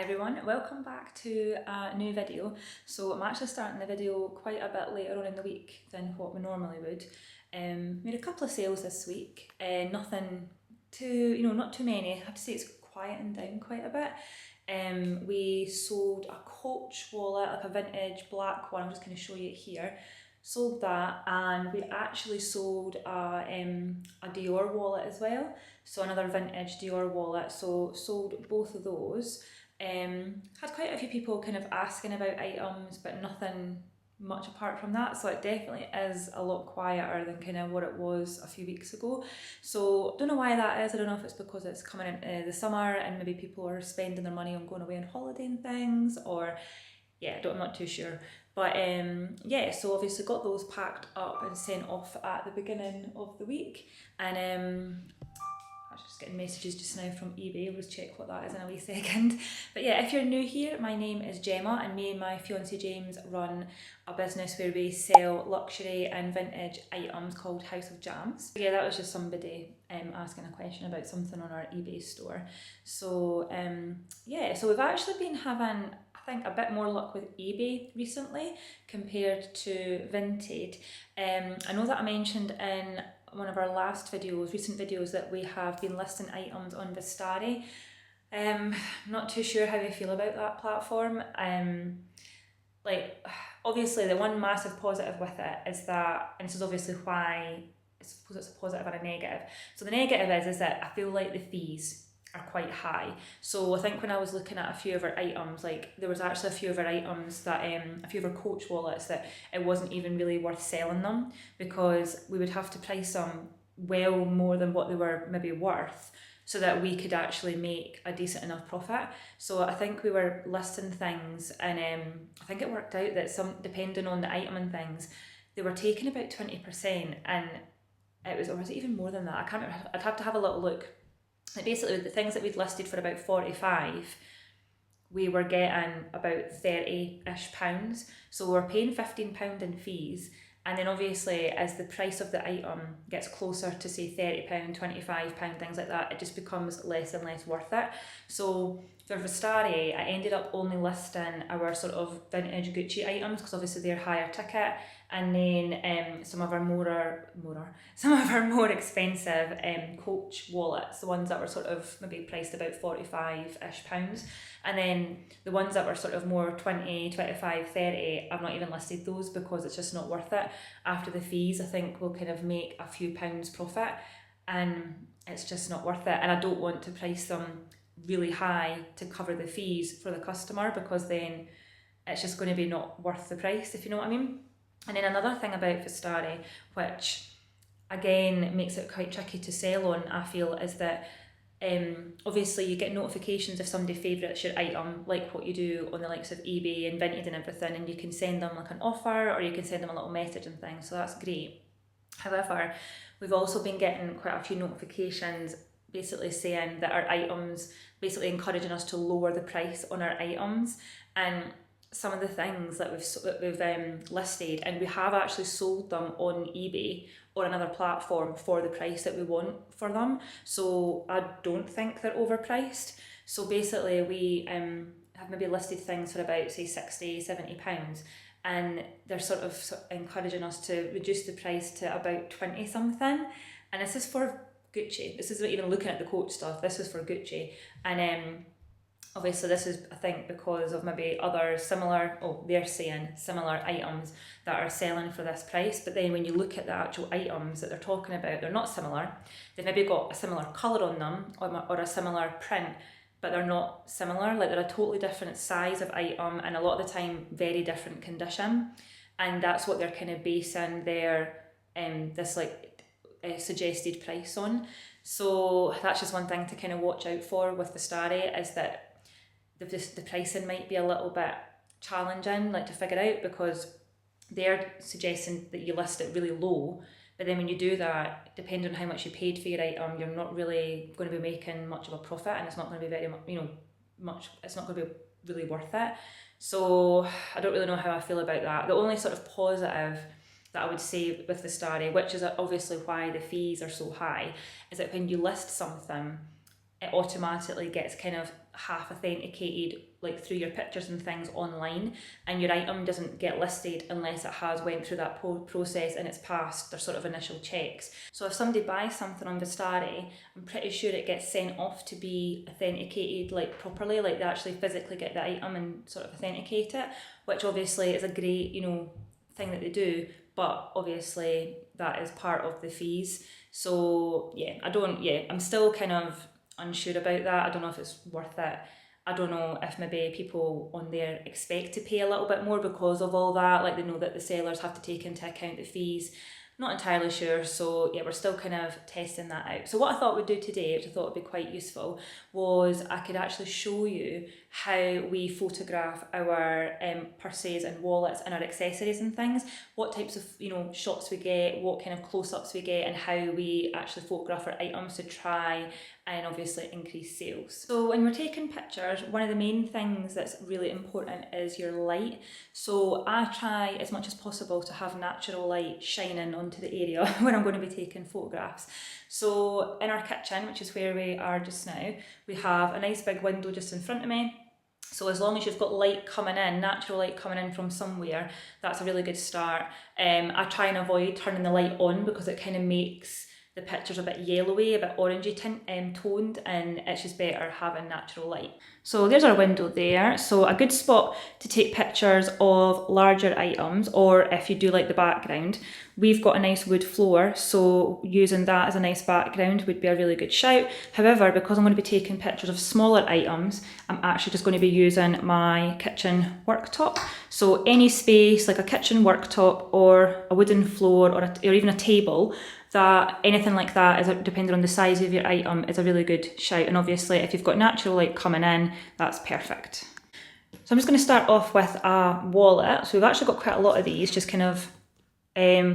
everyone, welcome back to a new video. So I'm actually starting the video quite a bit later on in the week than what we normally would. Made a couple of sales this week, nothing too, not too many. I have to say it's quieting down quite a bit. We sold a Coach wallet, like a vintage black one. I'm just going to show you it here. Sold that, and we actually sold a Dior wallet as well, so another vintage Dior wallet. So sold both of those. Had quite a few people kind of asking about items, but nothing much apart from that, so it definitely is a lot quieter than kind of what it was a few weeks ago. So don't know why that is. I don't know if it's because it's coming into the summer and maybe people are spending their money on going away on holiday and things, or I'm not too sure. But yeah, so obviously got those packed up and sent off at the beginning of the week. And I was just getting messages just now from eBay. We'll just check what that is in a wee second. But yeah, if you're new here, my name is Gemma, and me and my fiance James run a business where we sell luxury and vintage items called House of Jamz. Yeah, that was just somebody asking a question about something on our eBay store. So so we've actually been having, I think, a bit more luck with eBay recently compared to Vinted. I know that I mentioned in one of our last videos, recent videos, that we have been listing items on Vestiaire. Not too sure how I feel about that platform. Obviously the one massive positive with it is that, and this is obviously why I suppose it's a positive and a negative. So the negative is that I feel like the fees are quite high. So I think when I was looking at a few of our items, there was actually a few of our items that a few of our Coach wallets that it wasn't even really worth selling them, because we would have to price them well more than what they were maybe worth so that we could actually make a decent enough profit. So I think we were listing things, and I think it worked out that some, depending on the item and things, they were taking about 20%, and it was, or was it even more than that? I can't remember. I'd have to have a little look. Basically, the things that we'd listed for about 45, we were getting about 30-ish pounds. So we're paying £15 in fees. And then obviously, as the price of the item gets closer to, say, £30, £25, things like that, it just becomes less and less worth it. So for Vestiaire, I ended up only listing our sort of vintage Gucci items, because obviously they're higher ticket, and then some of our more expensive Coach wallets, the ones that were sort of maybe priced about 45-ish pounds, and then the ones that were sort of more 20, 25, 30, I've not even listed those because it's just not worth it. After the fees, I think we'll kind of make a few pounds profit, and it's just not worth it. And I don't want to price them really high to cover the fees for the customer, because then it's just going to be not worth the price, if you know what I mean. And then another thing about Vestiaire, which again makes it quite tricky to sell on, I feel, is that obviously you get notifications if somebody favourites your item, like what you do on the likes of eBay and Vinted and everything, and you can send them like an offer, or you can send them a little message and things, so that's great. However, we've also been getting quite a few notifications basically saying that our items, basically encouraging us to lower the price on our items. And some of the things that we've listed, and we have actually sold them on eBay or another platform for the price that we want for them. So I don't think they're overpriced. So basically we have maybe listed things for about, say, £60, £70, and they're sort of encouraging us to reduce the price to about 20 something. And this is for Gucci. This isn't even looking at the Coach stuff. This is for Gucci. And obviously this is, I think, because of maybe other similar, they're saying similar items that are selling for this price. But then when you look at the actual items that they're talking about, they're not similar. They've maybe got a similar colour on them, or a similar print, but they're not similar. Like, they're a totally different size of item, and a lot of the time very different condition. And that's what they're kind of basing their suggested price on. So that's just one thing to kind of watch out for with the Vestiaire, is that the pricing might be a little bit challenging, to figure out, because they're suggesting that you list it really low, but then when you do that, depending on how much you paid for your item, you're not really going to be making much of a profit, and it's not going to be very much, it's not going to be really worth it. So I don't really know how I feel about that. The only sort of positive that I would say with the Vestiaire, which is obviously why the fees are so high, is that when you list something, it automatically gets kind of half authenticated like through your pictures and things online, and your item doesn't get listed unless it has went through that process and it's passed their sort of initial checks. So if somebody buys something on Vestiaire, I'm pretty sure it gets sent off to be authenticated like properly, like they actually physically get the item and sort of authenticate it, which obviously is a great, you know, thing that they do, but obviously that is part of the fees. So yeah, I'm still kind of unsure about that. I don't know if it's worth it. I don't know if maybe people on there expect to pay a little bit more because of all that, like they know that the sellers have to take into account the fees. Not entirely sure, so yeah, we're still kind of testing that out. So what I thought we'd do today, which I thought would be quite useful, was I could actually show you how we photograph our purses and wallets and our accessories and things, what types of, you know, shots we get, what kind of close-ups we get, and how we actually photograph our items to try and obviously increase sales. So when we're taking pictures, one of the main things that's really important is your light. So I try as much as possible to have natural light shining onto the area when I'm going to be taking photographs. So in our kitchen, which is where we are just now, we have a nice big window just in front of me. So as long as you've got light coming in, natural light coming in from somewhere, that's a really good start. I try and avoid turning the light on because it kind of makes the picture's a bit yellowy, a bit orangey toned, and it's just better having natural light. So there's our window there. So a good spot to take pictures of larger items, or if you do like the background, we've got a nice wood floor, so using that as a nice background would be a really good shout. However, because I'm going to be taking pictures of smaller items, I'm actually just going to be using my kitchen worktop. So any space like a kitchen worktop or a wooden floor or even a table, that anything like that, is depending on the size of your item, is a really good shout. And obviously if you've got natural light coming in, that's perfect. So I'm just going to start off with a wallet. So we've actually got quite a lot of these, just kind of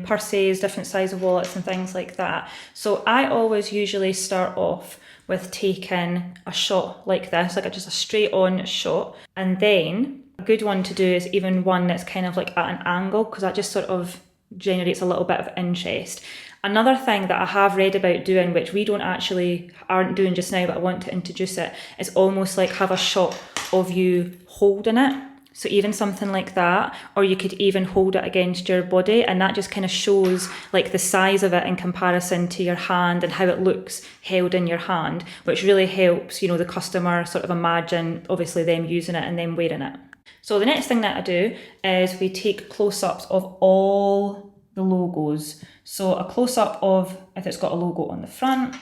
purses, different size of wallets and things like that. So I always usually start off with taking a shot like this, like just a straight on shot. And then a good one to do is even one that's kind of like at an angle, because that just sort of generates a little bit of interest. Another thing that I have read about doing, which we aren't doing just now, but I want to introduce it, is almost like have a shot of you holding it. So even something like that, or you could even hold it against your body, and that just kind of shows like the size of it in comparison to your hand and how it looks held in your hand, which really helps, you know, the customer sort of imagine obviously them using it and them wearing it. So the next thing that I do is we take close-ups of all the logos. So a close-up of if it's got a logo on the front,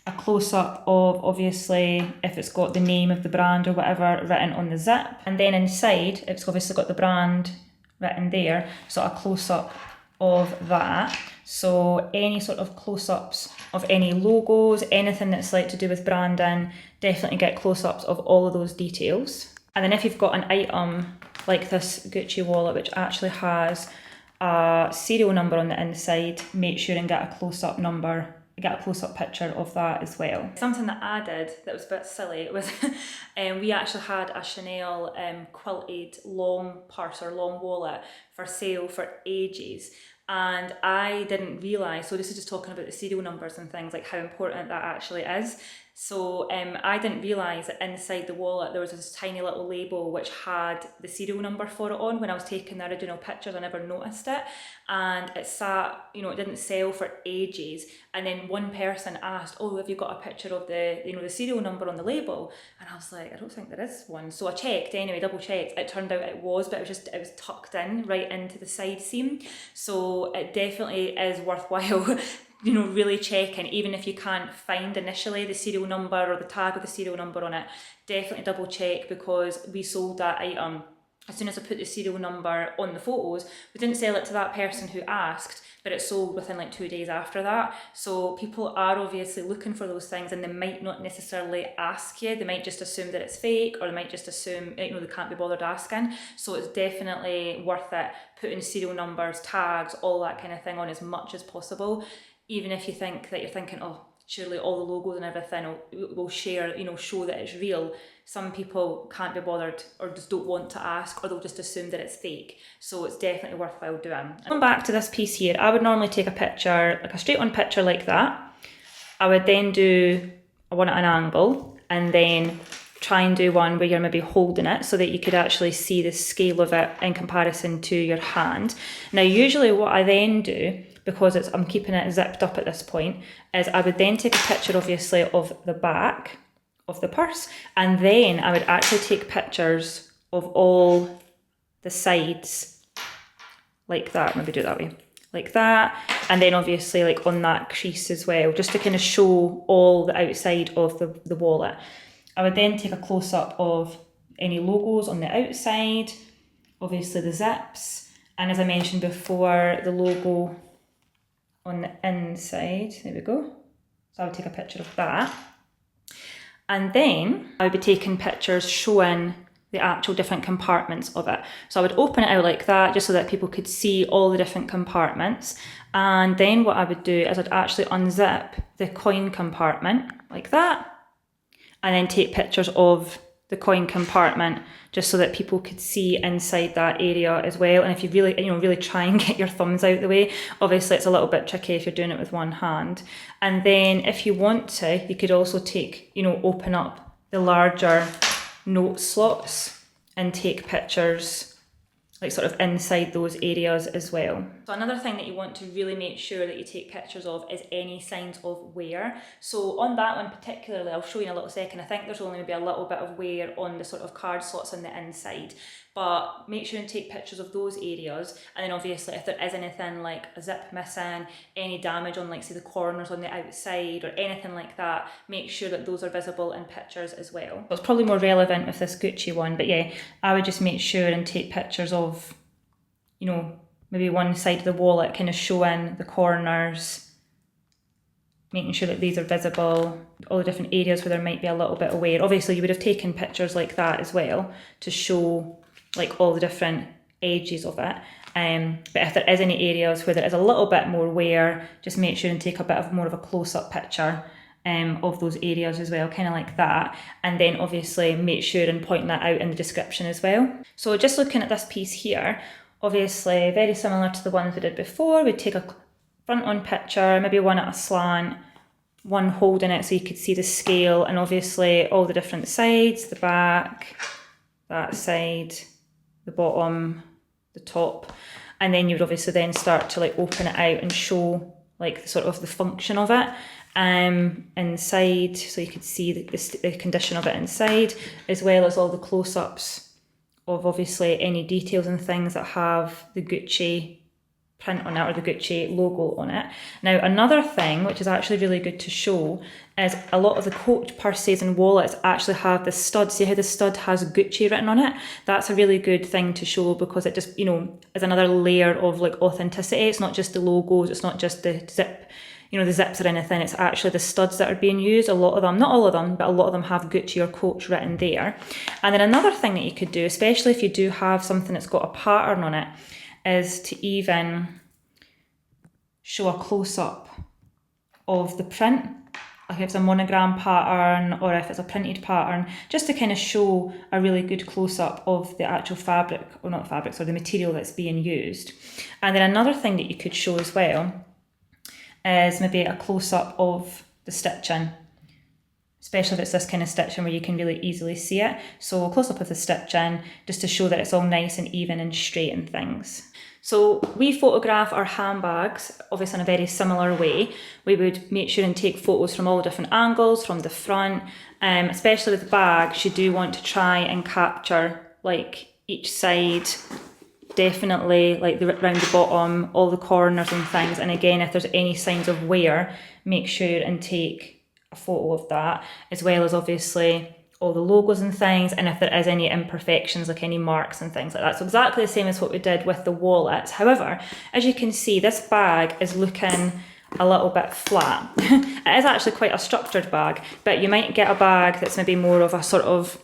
a close-up of obviously if it's got the name of the brand or whatever written on the zip, and then inside it's obviously got the brand written there, so a close-up of that. So any sort of close-ups of any logos, anything that's like to do with branding, definitely get close-ups of all of those details. And then if you've got an item like this Gucci wallet, which actually has a serial number on the inside, make sure and get a close-up picture of that as well. Something that I did that was a bit silly was we actually had a Chanel quilted long purse or long wallet for sale for ages. And I didn't realise, so this is just talking about the serial numbers and things, like how important that actually is. So I didn't realise that inside the wallet there was this tiny little label which had the serial number for it on. When I was taking the original pictures, I never noticed it. And it sat, you know, it didn't sell for ages. And then one person asked, oh, have you got a picture of the, you know, the serial number on the label? And I was like, I don't think there is one. So I checked anyway, double checked. It turned out it was, but it was tucked in right into the side seam. So it definitely is worthwhile you know, really checking, even if you can't find initially the serial number or the tag with the serial number on it, definitely double check, because we sold that item. As soon as I put the serial number on the photos, we didn't sell it to that person who asked, but it sold within like 2 days after that. So people are obviously looking for those things, and they might not necessarily ask you. They might just assume that it's fake, or they might just assume, you know, they can't be bothered asking. So it's definitely worth it putting serial numbers, tags, all that kind of thing on as much as possible. Even if you think that you're thinking, oh, surely all the logos and everything will share, you know, show that it's real. Some people can't be bothered or just don't want to ask, or they'll just assume that it's fake. So it's definitely worthwhile doing. Going back to this piece here, I would normally take a picture, like a straight on picture like that. I would then do one at an angle, and then try and do one where you're maybe holding it so that you could actually see the scale of it in comparison to your hand. Now, usually what I then do, because I'm keeping it zipped up at this point, is I would then take a picture, obviously, of the back of the purse, and then I would actually take pictures of all the sides like that. Maybe do it that way, like that, and then obviously like on that crease as well, just to kind of show all the outside of the wallet. I would then take a close-up of any logos on the outside, obviously the zips, and as I mentioned before, the logo on the inside. There we go. So I would take a picture of that. And then I would be taking pictures showing the actual different compartments of it. So I would open it out like that, just so that people could see all the different compartments. And then what I would do is I'd actually unzip the coin compartment like that, and then take pictures of the coin compartment, just so that people could see inside that area as well. And if you really, really try and get your thumbs out the way, obviously it's a little bit tricky if you're doing it with one hand. And then if you want to, you could also take, open up the larger note slots and take pictures like sort of inside those areas as well. So another thing that you want to really make sure that you take pictures of is any signs of wear. So on that one particularly, I'll show you in a little second, I think there's only maybe a little bit of wear on the sort of card slots on the inside, but make sure and take pictures of those areas. And then obviously if there is anything like a zip missing, any damage on like say the corners on the outside or anything like that, make sure that those are visible in pictures as well. It's probably more relevant with this Gucci one, but yeah, I would just make sure and take pictures of, maybe one side of the wallet kind of showing the corners, making sure that these are visible, all the different areas where there might be a little bit of wear. Obviously you would have taken pictures like that as well to show like all the different edges of it. But if there is any areas where there is a little bit more wear, just make sure and take a bit of more of a close-up picture of those areas as well, kind of like that. And then obviously make sure and point that out in the description as well. So just looking at this piece here, obviously very similar to the ones we did before. We'd take a front on picture, maybe one at a slant, one holding it so you could see the scale, and obviously all the different sides, the back, that side, the bottom, the top, and then you would obviously then start to like open it out and show like sort of the function of it inside, so you could see the condition of it inside, as well as all the close-ups of obviously any details and things that have the Gucci print on it or the Gucci logo on it. Now another thing which is actually really good to show is a lot of the Coach purses and wallets actually have the stud. See how the stud has Gucci written on it? That's a really good thing to show, because it just, is another layer of like authenticity. It's not just the logos, it's not just the zip, the zips or anything, it's actually the studs that are being used. A lot of them, not all of them, but a lot of them have Gucci or Coach written there. And then another thing that you could do, especially if you do have something that's got a pattern on it, is to even show a close-up of the print, like if it's a monogram pattern or if it's a printed pattern, just to kind of show a really good close-up of the actual fabric, or not fabric, sorry, the material that's being used. And then another thing that you could show as well is maybe a close-up of the stitching, especially if it's this kind of stitching where you can really easily see it. So a close-up of the stitching, just to show that it's all nice and even and straight and things. So we photograph our handbags, obviously in a very similar way. We would make sure and take photos from all different angles, from the front, especially with bags, you do want to try and capture like each side, definitely like around the bottom, all the corners and things. And again, if there's any signs of wear, make sure and take a photo of that, as well as obviously all the logos and things, and if there is any imperfections, like any marks and things like that. So exactly the same as what we did with the wallets. However, as you can see, this bag is looking a little bit flat. It is actually quite a structured bag, but you might get a bag that's maybe more of a sort of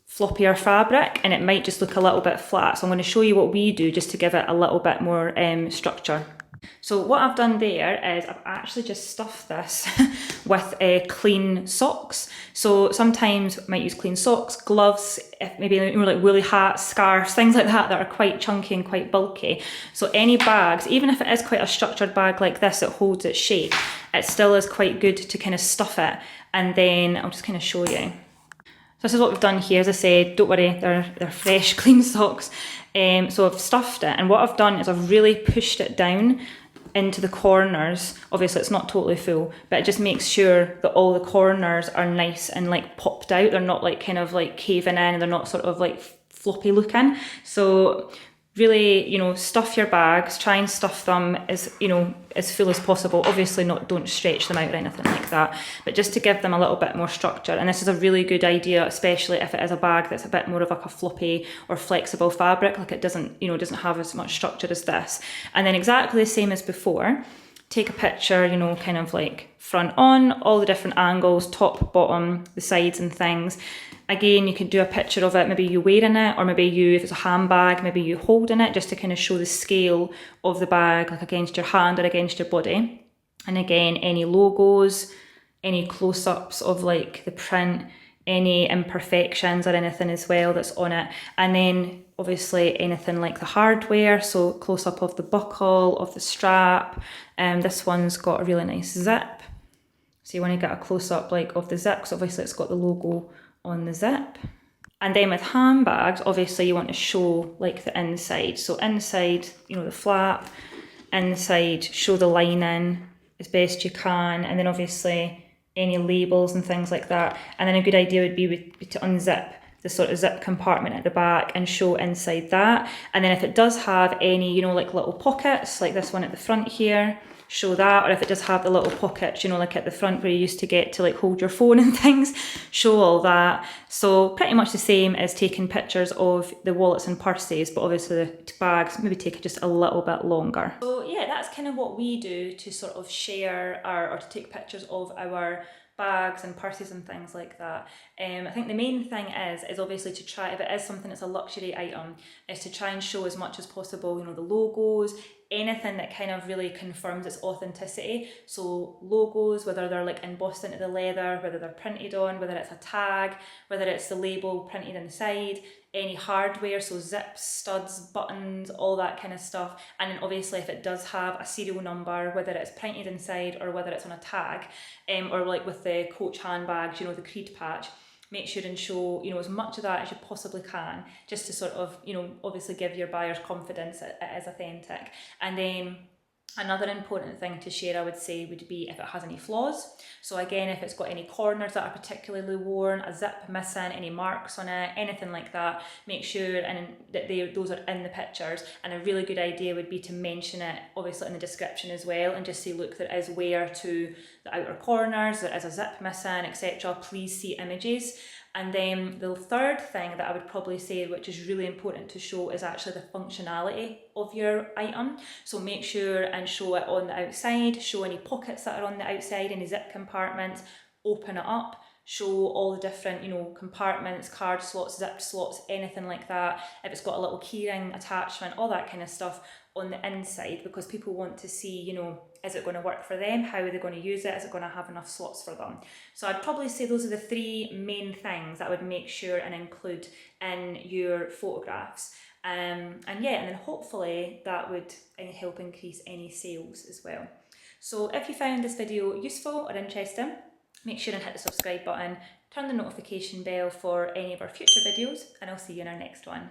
floppier fabric and it might just look a little bit flat. So I'm going to show you what we do just to give it a little bit more structure. So what I've done there is I've actually just stuffed this with clean socks. So sometimes I might use clean socks, gloves, maybe like woolly hats, scarves, things like that are quite chunky and quite bulky. So any bags, even if it is quite a structured bag like this, it holds its shape, it still is quite good to kind of stuff it. And then I'll just kind of show you. this is what we've done here. As I said, don't worry, they're fresh, clean socks. So I've stuffed it, and what I've done is I've really pushed it down into the corners. Obviously it's not totally full, but it just makes sure that all the corners are nice and like popped out. They're not like kind of like caving in, and they're not sort of like floppy looking. So really, you know, stuff your bags, try and stuff them as, you know, as full as possible. Obviously don't stretch them out or anything like that, but just to give them a little bit more structure. And this is a really good idea, especially if it is a bag that's a bit more of like a floppy or flexible fabric, like it doesn't, you know, doesn't have as much structure as this. And then exactly the same as before, take a picture, you know, kind of like front on, all the different angles, top, bottom, the sides and things. Again, you could do a picture of it, maybe you wearing it, or maybe you, if it's a handbag, maybe you holding it, just to kind of show the scale of the bag, like against your hand or against your body. And again, any logos, any close-ups of like the print, any imperfections or anything as well that's on it. And then obviously anything like the hardware, so close-up of the buckle, of the strap. This one's got a really nice zip. So you want to get a close-up like of the zip, because obviously it's got the logo on the zip. And then with handbags, obviously you want to show like the inside. So inside, you know, the flap, inside, show the lining as best you can. And then obviously any labels and things like that. And then a good idea would be to unzip the sort of zip compartment at the back and show inside that. And then if it does have any, you know, like little pockets, like this one at the front here, show that. Or if it does have the little pockets, you know, like at the front where you used to get to like hold your phone and things, show all that. So pretty much the same as taking pictures of the wallets and purses, but obviously the bags maybe take just a little bit longer. So yeah, that's kind of what we do to sort of share or to take pictures of our bags and purses and things like that. I think the main thing is obviously to try, if it is something that's a luxury item, is to try and show as much as possible, you know, the logos, anything that kind of really confirms its authenticity. So logos, whether they're like embossed into the leather, whether they're printed on, whether it's a tag, whether it's the label printed inside, any hardware, so zips, studs, buttons, all that kind of stuff. And then obviously if it does have a serial number, whether it's printed inside or whether it's on a tag, or like with the Coach handbags, you know, the Creed patch, make sure and show, you know, as much of that as you possibly can, just to sort of, you know, obviously give your buyers confidence it is authentic. And then another important thing to share, I would say, would be if it has any flaws. So again, if it's got any corners that are particularly worn, a zip missing, any marks on it, anything like that, make sure and that those are in the pictures. And a really good idea would be to mention it, obviously, in the description as well, and just say, look, there is wear to the outer corners, there is a zip missing, etc. Please see images. And then the third thing that I would probably say, which is really important to show, is actually the functionality of your item. So make sure and show it on the outside, show any pockets that are on the outside, any zip compartments, open it up, show all the different, you know, compartments, card slots, zip slots, anything like that. If it's got a little keyring attachment, all that kind of stuff on the inside, because people want to see, you know, is it going to work for them? How are they going to use it? Is it going to have enough slots for them? So I'd probably say those are the three main things that I would make sure and include in your photographs. And then hopefully that would help increase any sales as well. So if you found this video useful or interesting, make sure and hit the subscribe button, turn the notification bell for any of our future videos, and I'll see you in our next one.